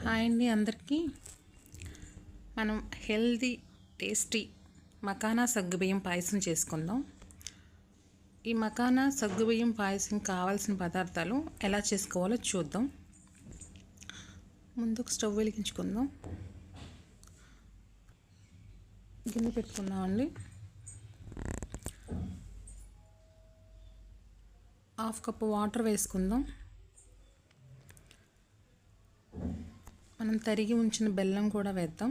Hi అండి అందరికీ. మనం హెల్దీ టేస్టీ మకానా సగ్గుబియ్యం పాయసం చేసుకుందాం. ఈ మకానా సగ్గుబియ్యం పాయసం కావాల్సిన పదార్థాలు ఎలా చేసుకోవాలో చూద్దాం. ముందుకు స్టవ్ వెలిగించుకుందాం. గిన్నె పెట్టుకుందామండి. 1/2 కప్పు వాటర్ వేసుకుందాం. మనం తరిగి ఉంచిన బెల్లం కూడా వేద్దాం.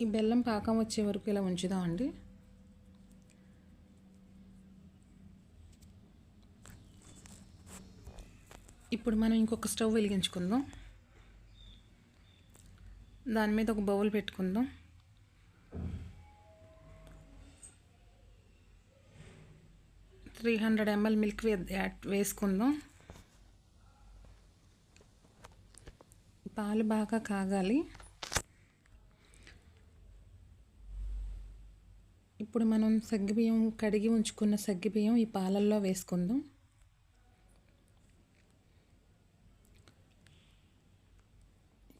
ఈ బెల్లం పాకం వచ్చే వరకు ఇలా ఉంచుదామండి. ఇప్పుడు మనం ఇంకొక స్టవ్ వెలిగించుకుందాం. దాని మీద ఒక బౌల్ పెట్టుకుందాం. త్రీ 300 ml మిల్క్ వేసుకుందాం. పాలు బాగా కాగాలి. ఇప్పుడు మనం సగ్గుబియ్యం కడిగి ఉంచుకున్న సగ్గుబియ్యం ఈ పాలల్లో వేసుకుందాం.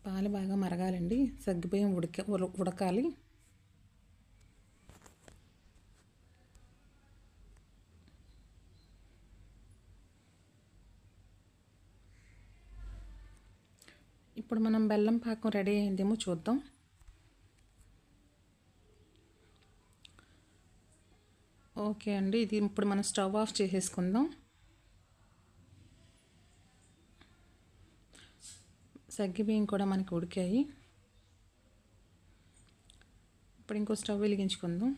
పాలు బాగా మరగాలండి. సగ్గుబియ్యం ఉడకాలి. ఇప్పుడు మనం బెల్లం పాకం రెడీ అయిందేమో చూద్దాం. ఓకే అండి, ఇది ఇప్పుడు మనం స్టవ్ ఆఫ్ చేసేసుకుందాం. సగ్గుబియ్యం కూడా మనకి ఉడికాయి. ఇప్పుడు ఇంకో స్టవ్ వెలిగించుకుందాం.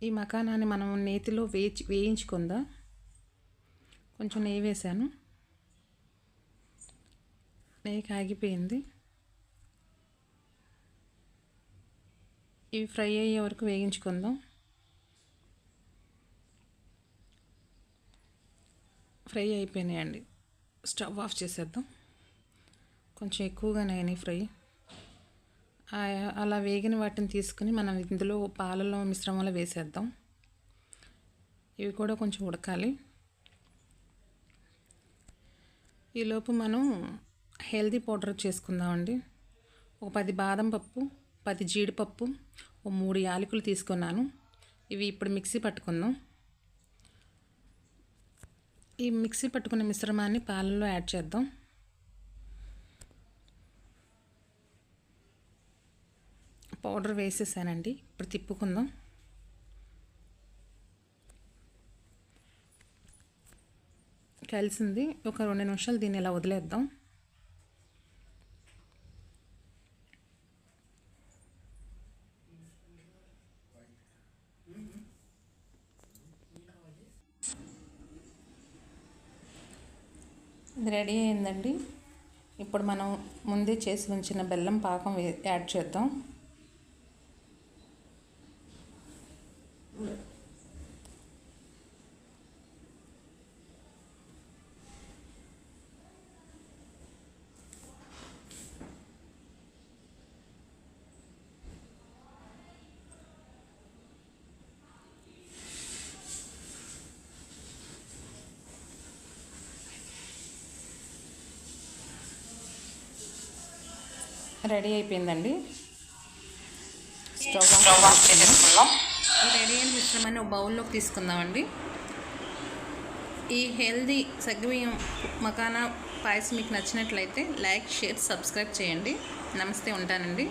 ఈ మకానాన్ని మనం నేతిలో వేయించుకుందాం. కొంచెం నెయ్యి వేసాను. నెయ్యి కాగిపోయింది. ఇవి ఫ్రై అయ్యే వరకు వేయించుకుందాం. ఫ్రై అయిపోయినాయండి. స్టవ్ ఆఫ్ చేసేద్దాం. కొంచెం ఎక్కువగానే అయినాయి ఫ్రై. అలా వేగిన వాటిని తీసుకుని మనం ఇందులో పాలలో మిశ్రమంలో వేసేద్దాం. ఇవి కూడా కొంచెం ఉడకాలి. ఈలోపు మనం హెల్దీ పౌడర్ చేసుకుందామండి. ఒక 10 బాదం పప్పు, 10 జీడిపప్పు, 3 యాలకులు తీసుకున్నాను. ఇవి ఇప్పుడు మిక్సీ పట్టుకుందాం. ఈ మిక్సీ పట్టుకున్న మిశ్రమాన్ని పాలల్లో యాడ్ చేద్దాం. పౌడర్ వేసేసానండి. ఇప్పుడు తిప్పుకుందాం. కలిసింది. ఒక 2 నిమిషాలు దీన్ని ఇలా వదిలేద్దాం. ఇది రెడీ అయిందండి. ఇప్పుడు మనం ముందే చేసి ఉంచిన బెల్లం పాకం యాడ్ చేద్దాం. రెడీ అయిపోయిందండి. స్టవ్ ఆఫ్ చేసుకుందాం. ఈ రెడీ అయిన మిశ్రమాన్ని ఒక బౌల్లోకి తీసుకుందామండి. ఈ హెల్దీ సగ్గుబియ్యం మకానా పాయసం మీకు నచ్చినట్లయితే లైక్, షేర్, సబ్స్క్రైబ్ చేయండి. నమస్తే, ఉంటానండి.